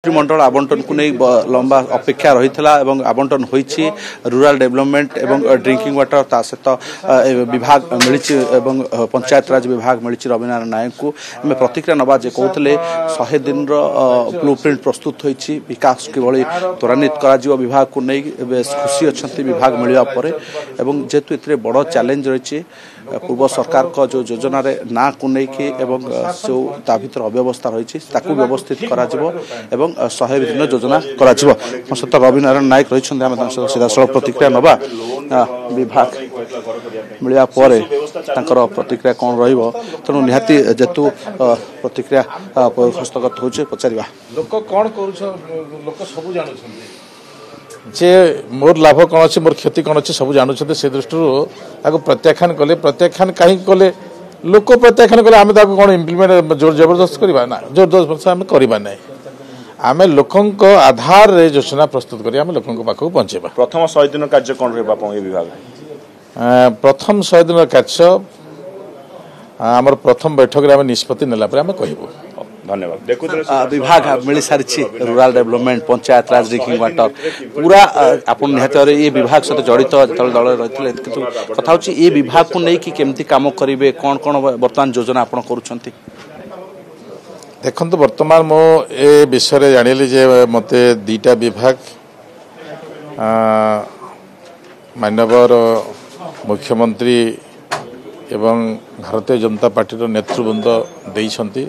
मंडल आवंटन को नहीं लंबा अपेक्षा रही आवंटन होईछि रूरल डेवलपमेंट एवं ड्रिंकिंग वाटर ता सहित विभाग मिली पंचायत राज विभाग मिली रविनारायण नायक को आम प्रतिक्रिया नवा जे कहते 100 दिन ब्लूप्रिंट प्रस्तुत होईछि विकास किभली त्वरान्वित करा विभाग को नहीं खुशी अच्छा विभाग मिलवा पर जेहेतु ए बड़ चैलेंज रही पूर्व सरकार का जो योजना रे ना को लेकिन जो ता भीतर अव्यवस्था रही व्यवस्थित करा एवं 100 दिन योजना करा सहित रविनारायण नायक रही सीधा सड़क प्रतिक्रिया नवा विभाग मिलवा पर प्रतिक्रिया कौन रू निहाती जेतु प्रतिक्रिया हस्तगत हो पचार लोक कौन लोक सब जानू जे मोर लाभ कौन अच्छे मोर क्षति कौन अच्छे सब जानुं से दृष्टि प्रत्याख्यान कले प्रत्याख्यान कहीं कले लोक प्रत्याख्यान कले आम कौन इम्प्लीमेंट जोर जबरदस्त करवा ना जोर जबरदस्त आम करवा ना आम लोकों आधार रे योजना प्रस्तुत करी आम लोकों पाखक पहुंचेबा। प्रथम 100 दिन कार्य कौन रहा विभाग प्रथम 100 दिन कार्य आमर प्रथम बैठक रे आम निष्पत्ति नेला पर आम कहबो। धन्यवाद। विभाग मिल सारी रूरल डेवलपमेंट पंचायत राज ड्रिंकिंग वाटर पूरा आप निहत ये विभाग सहित जड़ित जो दल रही कि कथा ये विभाग को लेकिन केमती काम करेंगे कौन कौन बर्तमान योजना आप कर देखो बर्तमान मो ए विषय जानिली जे मते दीटा विभाग माननीय मुख्यमंत्री एवं भारतीय जनता पार्टी नेतृवृंद देइछंती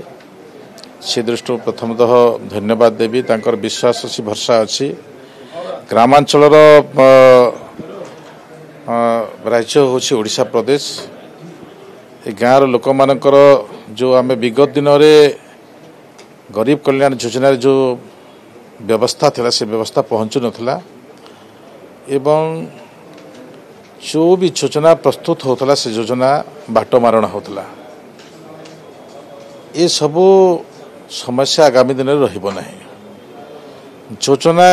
से दृष्टि प्रथमतः धन्यवाद देवी तांकर विश्वास अच्छी भरसा अच्छी ग्रामांचल राज्य होछि ओडिशा प्रदेश ए गाँव लोक मानकर जो आम विगत दिन में गरीब कल्याण योजना जो व्यवस्था थिला से व्यवस्था पहुँचु नथिला एवं जो भी योजना प्रस्तुत होता से योजना बाटमारणा होता ये सबू समस्या आगामी दिन में रहिबो नहीं। योजना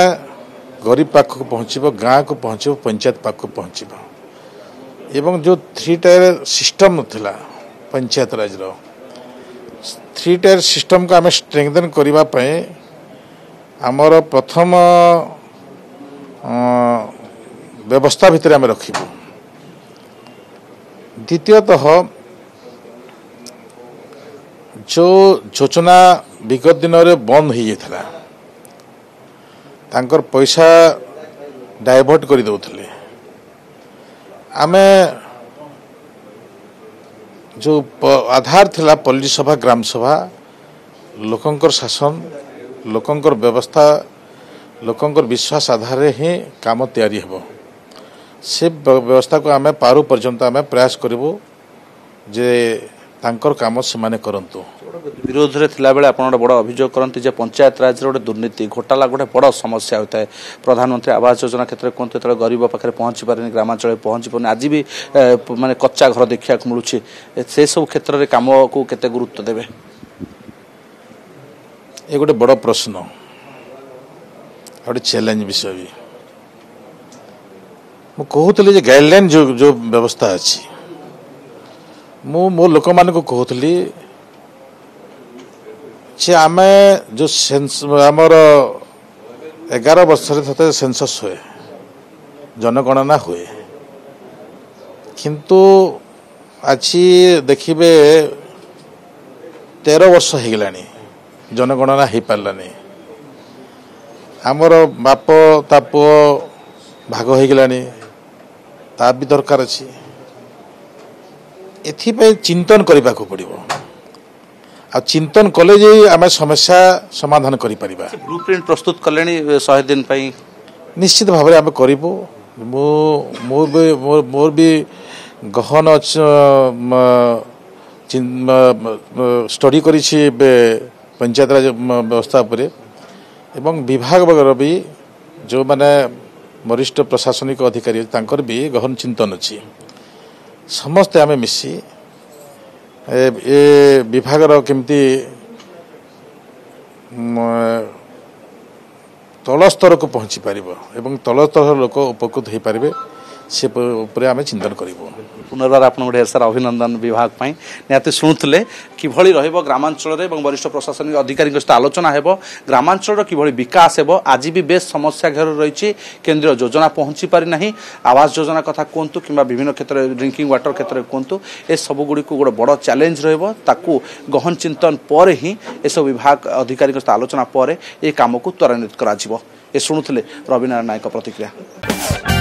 गरीब पाखक पहुँचब गाँ को पहुँचब पंचायत पाखक पहुँचब एवं जो 3 टायर सिस्टम नथिला पंचायत राज 3 टायर सिस्टम को आम स्ट्रेंथन करबा पय आमर प्रथम व्यवस्था भितर आम रखिबु। द्वितीयतः जो योजना विगत दिन में बंद हो जाता तांकर पैसा डाइवर्ट कर दौले आमे जो आधार थिला पल्ली सभा ग्राम सभा लोकंकर शासन लोकंकर व्यवस्था लोकंकर विश्वास आधार ही काम तैयारी हेबो से व्यवस्था को आमे पारु पर्यंत आमे प्रयास करिवो जे तांकर काम से माने करंतु। विरोध रे थिला बेले आपण बड़ अभियोग करंती जे पंचायत राज रे दुर्नीति घोटाला गोटे बड़ समस्या होता है प्रधानमंत्री आवास योजना क्षेत्र में कहते गरीब पाखे पहुंची पारे ग्रामांचल पहुंची पारे आज भी माने कच्चा घर देखा मिलूँ से सब क्षेत्र में कम को केते गुरुत्व देवे ये गोटे बड़ प्रश्न गोटे चैलेंज विषय भी मु कहूली गाइडलाइन जो व्यवस्था अच्छी मो लोक मान को कहूली आम जो आमर 11 वर्ष सेंसस हुए जनगणना हुए किंतु आज देखिए 13 वर्ष हो गलानी जनगणना हो पारानी आमर बाप ता पुओ भाग हो गलानी ता भी दरकार अच्छी एथि चिंतन करने को पड़ो आ चिंतन कले जे आम समस्या समाधान करि परिबा। ब्लूप्रिंट प्रस्तुत कले 100 दिन निश्चित भाव में आम करूँ मोर भी गहन स्टडी करी पंचायत राज व्यवस्था उपरे एवं विभाग भी जो माने वरिष्ठ प्रशासनिक अधिकारी तांकर भी गहन चिंतन अच्छी समस्ते आम मिसी ए विभाग केमती तल स्तर को पहुँची पार एवं तल स्तर लोक उपकृत हो पारे से उपरे आम चिंतन करूँ। पुनर्बार आपको ढेर सारा अभिनंदन विभाग पाई निहाती शुणुले किभଳି ରହିବ ଗ୍ରାମାଞ୍ଚଳରେ ଏବଂ ବରିଷ୍ଠ ପ୍ରଶାସନିକ ଅଧିକାରୀଙ୍କ ସହିତ ଆଲୋଚନା ହେବ ଗ୍ରାମାଞ୍ଚଳର କିଭଳି ବିକାଶ ହେବ। ଆଜି ବି ବେଶ ସମସ୍ୟା ଘେର ରହିଛି କେନ୍ଦ୍ରୀୟ ଯୋଜନା ପହଞ୍ଚି ପାରି ନାହିଁ ଆବାସ ଯୋଜନା କଥା କୁହନ୍ତୁ କିମ୍ବା ବିଭିନ୍ନ କ୍ଷେତ୍ରରେ ଡ୍ରିଙ୍କିଂ ୱାଟର କ୍ଷେତ୍ରରେ କୁହନ୍ତୁ ଏ ସବୁଗୁଡ଼ିକୁ ଗୋଟେ ବଡ଼ ଚ୍ୟାଲେଞ୍ଜ ରହିବ। ତାକୁ ଗହନ ଚିନ୍ତନ ପରେ ହିଁ ଏସବୁ ବିଭାଗ ଅଧିକାରୀଙ୍କ ସହିତ ଆଲୋଚନା ପରେ ଏ କାମକୁ ତ୍ୱରାନ୍ୱିତ କରାଯିବ। ଏ ଶୁଣୁଥିଲେ ରବିନାରାୟଣ ନାୟକ ପ୍ରତିକ୍ରିୟା।